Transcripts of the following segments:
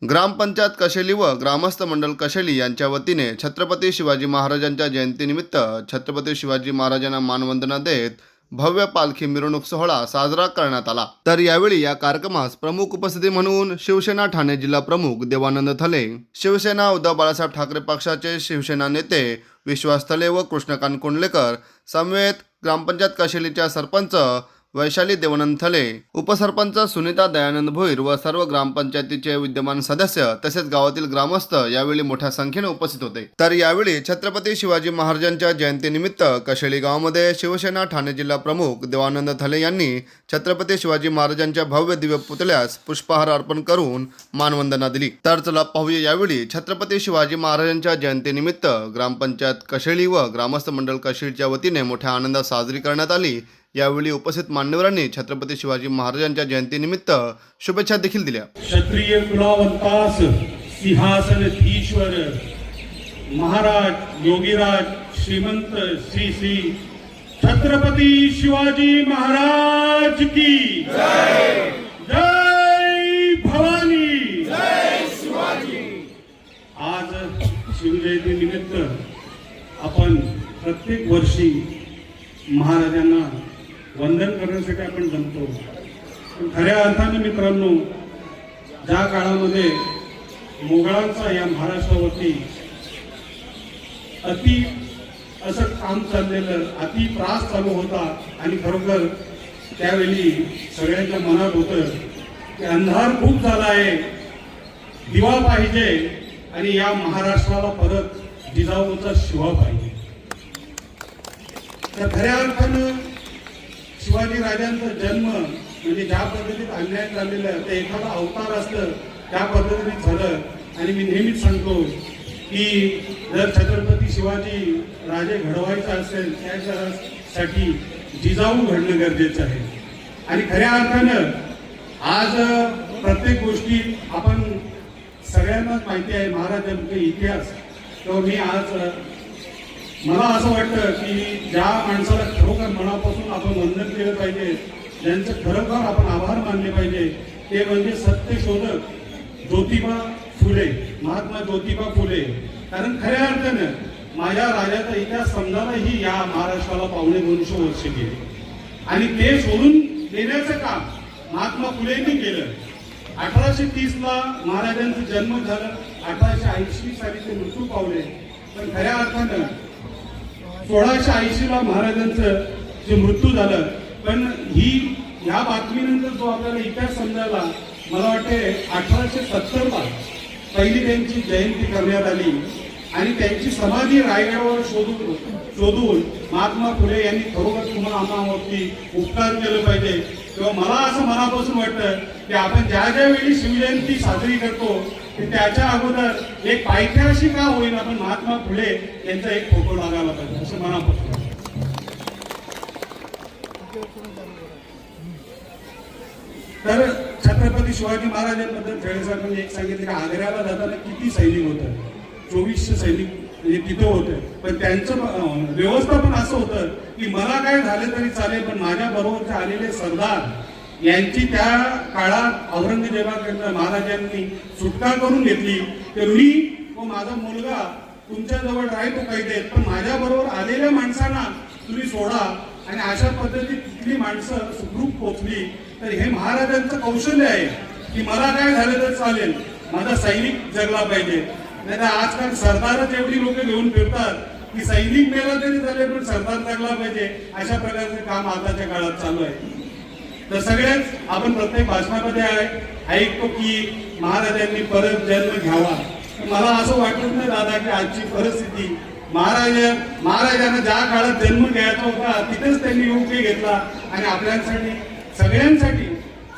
ग्रामपंचायत कशेली व ग्रामस्थ मंडळ कशेली यांच्या वतीने छत्रपती शिवाजी महाराजांच्या जयंतीनिमित्त छत्रपती शिवाजी महाराजांना मानवंदना देत भव्य पालखी मिरवणूक सोहळा साजरा करण्यात आला। तर यावेळी या कार्यक्रमास प्रमुख उपस्थिती म्हणून शिवसेना ठाणे जिल्हा प्रमुख देवानंद थले, शिवसेना उद्धव बाळासाहेब ठाकरे पक्षाचे शिवसेना नेते विश्वास थले व कृष्णकांत कोंडलेकर समवेत ग्रामपंचायत कशेलीच्या सरपंच वैशाली देवानंद थले, उपसरपंच सुनीता दयानंद भोईर व सर्व ग्रामपंचायतीचे विद्यमान सदस्य तसेच गावातील ग्रामस्थ यावेळी मोठ्या संख्येने उपस्थित होते। तर यावेळी छत्रपती शिवाजी महाराजांच्या जयंतीनिमित्त कशेली गावामध्ये शिवसेना ठाणे जिल्हा प्रमुख देवानंद थले यांनी छत्रपती शिवाजी महाराजांच्या भव्य दिव्य पुतळ्यास पुष्पहार अर्पण करून मानवंदना दिली। तर चला पाहूया यावेळी छत्रपती शिवाजी महाराजांच्या जयंतीनिमित्त ग्रामपंचायत कशेली व ग्रामस्थ मंडळ कशेलीच्या वतीने मोठ्या आनंदात साजरी करण्यात आली। यावेळी उपस्थित मान्यवरांनी छत्रपती शिवाजी महाराजांच्या जयंतीनिमित्त शुभेच्छा देखील दिल्या। क्षत्रिय कुलावंतास सिंहासनधीश्वर महाराज योगीराज श्रीमंत श्री श्री छत्रपती शिवाजी महाराज की जय। जय भवानी, जय शिवाजी। आज शिवजयंती निमित्त आपण प्रत्येक वर्षी महाराजांना वंदन करण्यासाठी आपण जमतो। पण खऱ्या अर्थाने मित्रांनो, ज्या काळामध्ये मोगलांचा या महाराष्ट्रावरती अति असं काम चाललेलं, अति त्रास चालू होता आणि खरोखर त्यावेळी सगळ्यांच्या मनात होतं की अंधार खूप झाला आहे, दिवा पाहिजे आणि या महाराष्ट्राला परत जिजाऊचा शिवा पाहिजे। तर खऱ्या अर्थानं शिवाजी राजांचा जन्म म्हणजे ज्या पद्धतीत अन्याय झालेला ते एखादा अवतार असतं त्या पद्धतीने झालं। आणि मी नेहमीच सांगतो की जर छत्रपती शिवाजी राजे घडवायचा असेल त्यासाठी जिजाऊ घडणं गरजेचं आहे। आणि खऱ्या अर्थानं आज प्रत्येक गोष्टी आपण सगळ्यांनाच माहिती आहे महाराजांचा इतिहास। तो मी आज मला असं वाटतं की ज्या माणसाला खरोखर मनापासून आपण वंदन केलं पाहिजे, ज्यांचं खरोखर आपण आभार मानले पाहिजे, ते म्हणजे सत्यशोधक ज्योतिबा फुले, महात्मा ज्योतिबा फुले। कारण खऱ्या अर्थानं माझ्या राजाचा इतिहास समजायलाही या महाराष्ट्राला 250 वर्ष गेली आणि ते सोडून देण्याचं काम महात्मा फुलेंनी केलं। 1830 ला महाराजांचा जन्म झाला, 1880 साली ते मृत्यू पावले। पण खऱ्या अर्थानं 1680 ला महाराजांचं जे मृत्यू झालं। पण ह्या बातमीनंतर जो आपल्याला इतिहास समजायला मला वाटते 1870 ला पहिली त्यांची जयंती करण्यात आली आणि त्यांची समाधी रायगडावर शोधून महात्मा फुले यांनी खरोखर तुम्हाला आम्हावरती उपकार केलं पाहिजे। किंवा मला असं मनापासून वाटतं की आपण ज्या ज्या वेळी शिवजयंती साजरी करतो त्याच्या अगोदर एक पायथ्याशी का होईल आपण महात्मा फुले यांचा एक फोटो लागायला पाहिजे असं मनापासून। तर छत्रपती शिवाजी महाराजांबद्दल खेळण्यासाठी एक सांगितलं की आग्र्याला जाताना किती सैनिक होतं, 2400 सैनिक म्हणजे तिथे होते। पण त्यांचं व्यवस्थापन असं होतं की मला काय झालं तरी चालेल पण माझ्या बरोबरचे आलेले सरदार यांची त्या काळात औरंगजेबाकडनं महाराजांनी सुटका करून घेतली। तर मी व माझा मुलगा तुमच्या जवळ राहतो कैदेत, पण माझ्या बरोबर आलेल्या माणसांना तुम्ही सोडा। आणि अशा पद्धतीत तिथली माणसं सुखरूप पोचली। तर हे महाराजांचं कौशल्य आहे की मला काय झालं तर चालेल, माझा सैनिक जगला पाहिजे। नाही तर आजकाल सरदारच एवढी लोक घेऊन फिरतात की सैनिक मेला तरी चालेल पण सरदार जगला पाहिजे, अशा प्रकारचे काम आताच्या काळात चालू आहे। तर सगळ्याच आपण प्रत्येक भाषणामध्ये ऐकतो की महाराजांनी परत जन्म घ्यावा। मला असं वाटत नाही दादा की आजची परिस्थिती महाराजांना ज्या काळात जन्म घ्यायचा होता तिथेच त्यांनी योग्य घेतला आणि आपल्यासाठी सगळ्यांसाठी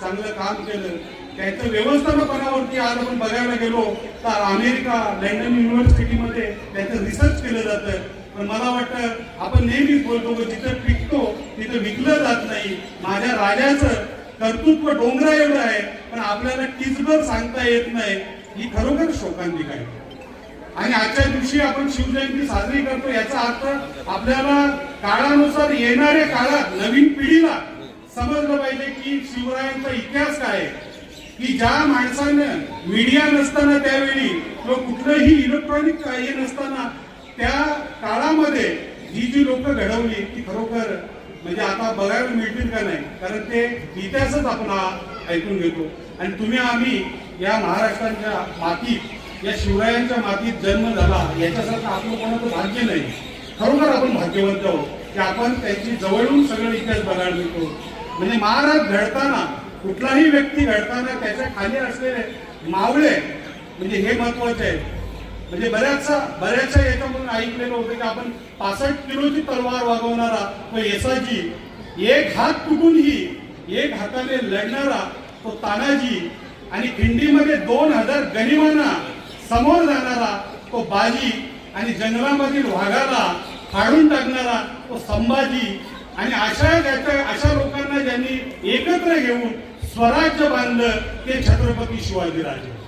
चांगलं काम केलं। त्याचं व्यवस्थापनावरती आज आपण बघायला गेलो तर अमेरिका लंडन युनिव्हर्सिटीमध्ये त्याचं रिसर्च केलं जातं। पण मला वाटतं आपण नेहमीच बोलतो की जिथं पिकतो तिथं विकलं जात नाही। माझ्या राजाचं कर्तृत्व डोंगरा एवढं आहे पण आपल्याला टिचभर सांगता येत नाही, ही खरोखर शोकांतिक आहे। आणि आजच्या दिवशी आपण शिवजयंती साजरी करतो याचा अर्थ आपल्याला काळानुसार येणाऱ्या काळात नवीन पिढीला समजलं पाहिजे की शिवरायांचा इतिहास काय आहे, की ज्या माणसानं मीडिया नसताना त्यावेळी किंवा कुठलंही इलेक्ट्रॉनिक हे नसताना त्या काळामध्ये जी लोक घडवली ती खरोखर म्हणजे आता बघायला मिळतील का नाही, कारण ते इतिहासच आपण ऐकून घेतो. आणि तुम्ही आम्ही या महाराष्ट्राच्या मातीत, या शिवरायांच्या मातीत जन्म झाला याच्यासारखं आपलं कोणाचं भाग्य नाही. खरोखर आपण भाग्यवंत आहोत की आपण त्यांची जवळून सगळं इतिहास बघायला मिळतो. म्हणजे महाराज घडताना, कुठलाही व्यक्ती घडताना त्याच्या खाली असलेले मावळे म्हणजे हे महत्वाचे आहे. म्हणजे बऱ्याचशा याच्यामधून ऐकलेलं होतं की आपण 65 किलोची तलवार वागवणारा तो येसाजी, एक हात तुटूनही एक हाताने लढणारा तो तानाजी, आणि खिंडीमध्ये 2000 गनिमांना समोर जाणारा तो बाजी, आणि जंगलामधील वाघाला फाडून टाकणारा तो संभाजी, आणि अशा लोकांना ज्यांनी एकत्र घेऊन स्वराज्य बांधलं ते छत्रपती शिवाजीराजे.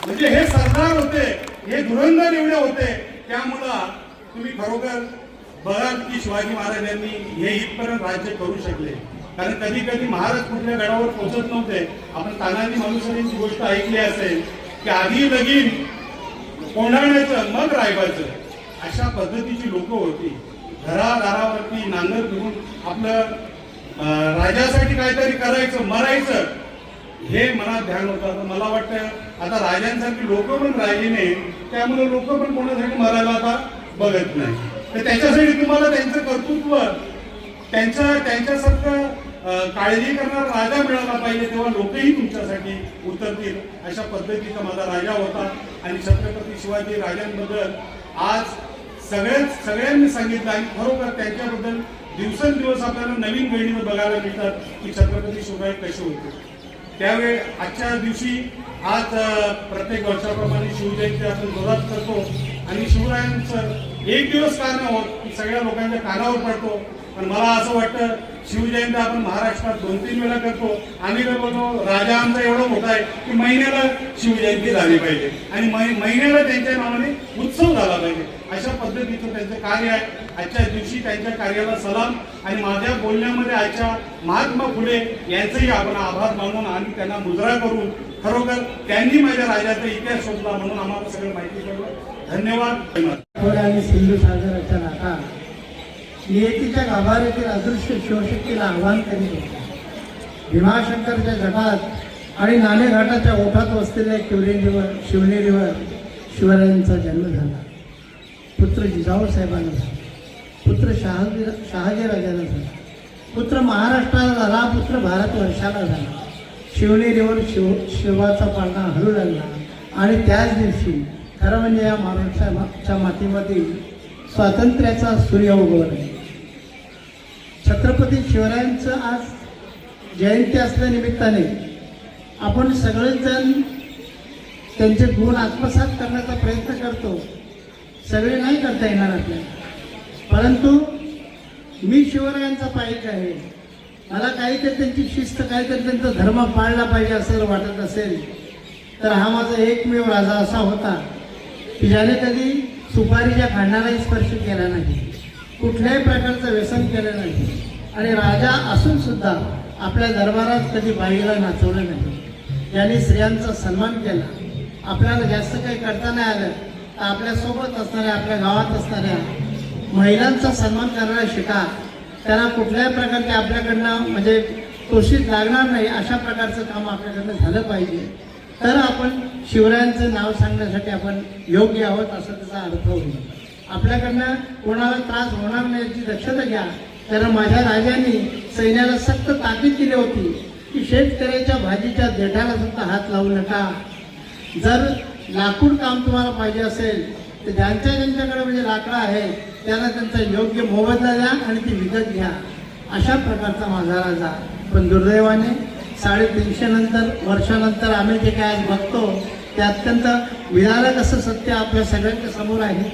म्हणजे हे सरदार होते, हे धुरंधर एवढे होते. त्यामुळं तुम्ही खरोखर बघा की शिवाजी महाराजांनी हे इथपर्यंत राज्य करू शकले. कारण कधी कधी महाराज कुठल्या गडावर पोहोचत नव्हते. आपण तानाजी मालुसरेंची गोष्ट ऐकली असेल की आधी लगीन कोंढाण्याचं मग रायबाचं, अशा पद्धतीची लोक होती. घरादारावरती नांगर फिरून आपलं राजासाठी काहीतरी करायचं, मरायचं हे मनात ध्यान होतं. आता मला वाटतं आता राजांसारखी लोक पण राहिली नाही, त्यामुळे लोक पण कोणासाठी मरायला आता बघत नाही. तर त्याच्यासाठी तुम्हाला त्यांचं कर्तृत्व, त्यांच्यासारखं काळजी करणारा राजा मिळाला पाहिजे, तेव्हा लोकही तुमच्यासाठी उतरतील. अशा पद्धतीचा माझा राजा होता. आणि छत्रपती शिवाजी राजांबद्दल आज सगळ्यांनी सांगितलं, आणि खरोखर त्यांच्याबद्दल दिवसेंदिवस आपल्याला नवीन गहिणी बघायला मिळतात की छत्रपती शिवराय कसे होते. त्यावेळी आजच्या दिवशी आज प्रत्येक वर्षाप्रमाणे शिवजयंती आपण जोरात करतो, आणि शिवरायांचं एक दिवस का न होत की सगळ्या लोकांच्या कानावर पडतो. पण मला असं वाटतं शिवजयंती आपण महाराष्ट्रात 2-3 वेळा करतो. आम्ही तर बोलतो राजा आमचा एवढा मोठा आहे की महिन्याला शिवजयंती झाली पाहिजे, आणि महिन्याला त्यांच्या नावाने उत्सव झाला पाहिजे. अशा पद्धतीचं त्यांचं कार्य आहे. आजच्या दिवशी त्यांच्या कार्याला सलाम. आणि माझ्या बोलण्यामध्ये आजच्या महात्मा फुले यांचंही आपण आभार मानून आणि त्यांना मुजरा करून, खरोखर त्यांनी माझ्या राजाचा इतिहास शोधला म्हणून आम्हाला सगळं माहिती पडलं. धन्यवाद. आणि सिंधू सागराचा नाका नियतीच्या गाभाऱ्यातील अदृश्य शिवशक्तीला आव्हान करीत होता. भीमाशंकरच्या घाटात आणि नाणेघाटाच्या ओठात वसलेल्या शिवनेरीवर शिवरायांचा जन्म झाला. पुत्र जिजाऊ साहेबांना झाला, पुत्र शहाजीराजांना झाला, पुत्र महाराष्ट्राला झाला, पुत्र भारतवर्षाला झाला. शिवनेरीवर शिवाचा पाळणा हलू लागला. आणि त्याच दिवशी खरं म्हणजे या महाराष्ट्राच्या मातीमध्ये स्वातंत्र्याचा सूर्य उगवला. छत्रपती शिवरायांचं आज जयंती असल्यानिमित्ताने आपण सगळेच जण त्यांचे गुण आत्मसात करण्याचा प्रयत्न करतो. सगळे नाही करता येणार आपल्याला, परंतु मी शिवरायांचा पाईक आहे. मला काहीतरी त्यांची शिस्त, काहीतरी त्यांचा धर्म पाळला पाहिजे असं वाटत असेल तर हा माझा एकमेव राजा असा होता की ज्याने कधी सुपारीच्या खाण्यालाही स्पर्श केला नाही, कुठल्याही प्रकारचं व्यसन केलं नाही, आणि राजा असून सुद्धा आपल्या दरबारात कधी बाईला नाचवलं नाही. ज्यांनी स्त्रियांचा सन्मान केला. आपल्याला जास्त काही करता नाही आलं तर आपल्यासोबत असणाऱ्या, आपल्या गावात असणाऱ्या महिलांचा सन्मान करायला शिका. त्यांना कुठल्याही प्रकारचे आपल्याकडनं म्हणजे तोषित लागणार नाही अशा प्रकारचं काम आपल्याकडनं झालं पाहिजे. तर आपण शिवरायांचं नाव सांगण्यासाठी आपण योग्य आहोत असं त्याचा अर्थ होईल. आपल्याकडनं कोणाला त्रास होणार नाही याची दक्षता घ्या. कारण माझ्या राजांनी सैन्याला सक्त ताकीद केली होती की शेतकऱ्याच्या भाजीच्या देठाला सुद्धा हात लावू नका. जर लाकूड काम तुम्हाला पाहिजे असेल तर ज्यांच्याकडे म्हणजे लाकडं आहे त्यांना त्यांचा योग्य मोबदला द्या आणि ती विकत घ्या. अशा प्रकारचा माझा राजा. पण दुर्दैवाने 350 वर्षानंतर आम्ही जे काय आज बघतो ते अत्यंत विदारक असं सत्य आपल्या सगळ्यांच्या समोर आहे.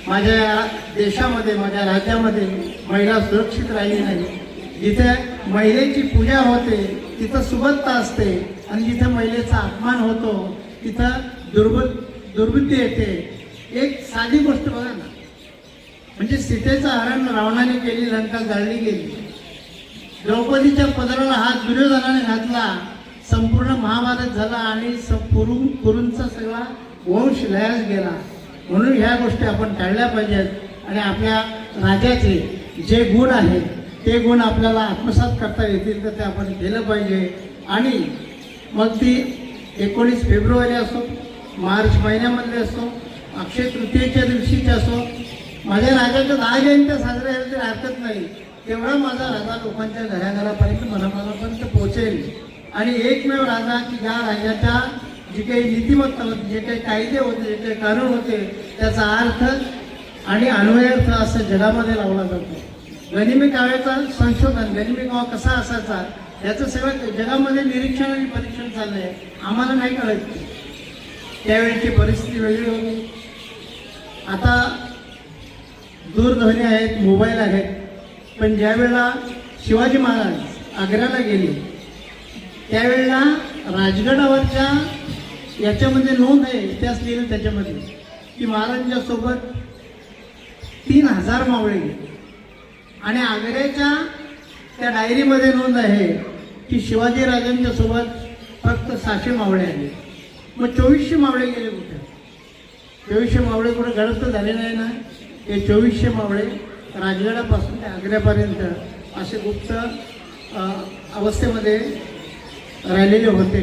माझ्या देशामध्ये, माझ्या राज्यामध्ये महिला सुरक्षित राहिली नाही. जिथे महिलेची पूजा होते तिथं सुबत्ता असते, आणि जिथे महिलेचा अपमान होतो तिथं दुर्बुद्धी येते. एक साधी गोष्ट बघा ना, म्हणजे सीतेचं हरण रावणाने केली, लंका जाळली गेली. द्रौपदीच्या पदराला हात दुर्योधनाने घातला. संपूर्ण महाभारत झाला आणि कुरूंचा सगळा वंश लयास गेला. म्हणून ह्या गोष्टी आपण टाळल्या पाहिजेत आणि आपल्या राजाचे जे गुण आहेत ते गुण आपल्याला आत्मसात करता येतील तर ते आपण केलं पाहिजे. आणि मग ती 19 फेब्रुवारी असो, मार्च महिन्यामधले असो, अक्षय तृतीयेच्या दिवशीचे असो, माझ्या राजाच्या 10 जयंत्या साजऱ्या झाल्या तरी हरकत नाही. तेवढा माझा राजा लोकांच्या घराघरापर्यंत मनामनापर्यंत पोहोचेल. आणि एकमेव राजा की ज्या राजाच्या जी काही नीतिमत्ता होती, जे काही कायदे होते, जे काही कानून होते, त्याचा अर्थ आणि अन्वयार्थ असं जगामध्ये लावला जातो. गनिमी काव्याचं संशोधन, गनिमी काव्य कसा असायचा याचं सगळं जगामध्ये निरीक्षण आणि परीक्षण चाललं आहे. आम्हाला नाही कळत. त्यावेळेची परिस्थिती वेगळी होती. आता दूरध्वनी आहेत, मोबाईल आहेत, पण ज्यावेळेला शिवाजी महाराज आग्र्याला गेले त्यावेळेला राजगडावरच्या याच्यामध्ये नोंद आहे, इतिहास लिहिलं त्याच्यामध्ये की महाराजांच्या सोबत 3000 मावळे गेले. आणि आग्र्याच्या त्या डायरीमध्ये नोंद आहे की शिवाजी राजांच्या सोबत फक्त 600 मावळे आले. मग 2400 मावळे गेले कुठे? 2400 मावळे कुठे गडप तर झाले नाही ना. हे 2400 मावळे राजगडापासून ते आग्र्यापर्यंत असे गुप्त अवस्थेमध्ये राहिलेले होते.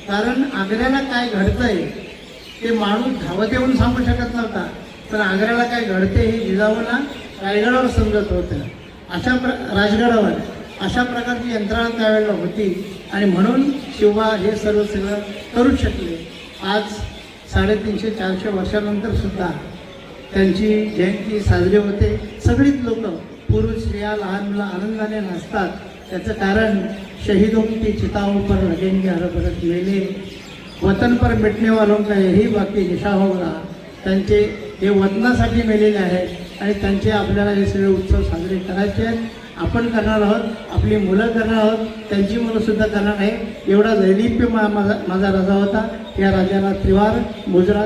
कारण आग्र्याला काय घडतंय ते माणूस धावत येऊन सांगू शकत नव्हता, तर आग्र्याला काय घडते हे जिजाऊला रायगडावर समजत होतं. राजगडावर अशा प्रकारची यंत्रणा त्यावेळेला होती आणि म्हणून शिवबा हे सगळं करू शकले. आज 350-400 वर्षानंतर सुद्धा त्यांची जयंती साजरी होते. सगळीच लोक, पुरुष, स्त्रिया, लहान मुलं आनंदाने नाचतात. त्याचं कारण शहीदों की चिताओं पर लगेंगे हर भरत मेले, वतन पर मिटने वालों का यही बाकी निशा होगा. त्यांचे हे वतनासाठी मेलेले आहेत आणि त्यांचे आपल्याला हे सगळे उत्सव साजरे करायचे आहेत. आपण करणार आहोत, आपली मुलं करणार आहोत, त्यांची मुलंसुद्धा करणार आहे. एवढा दैदिप्य माझा राजा होता. या राजाला त्रिवार मुजरा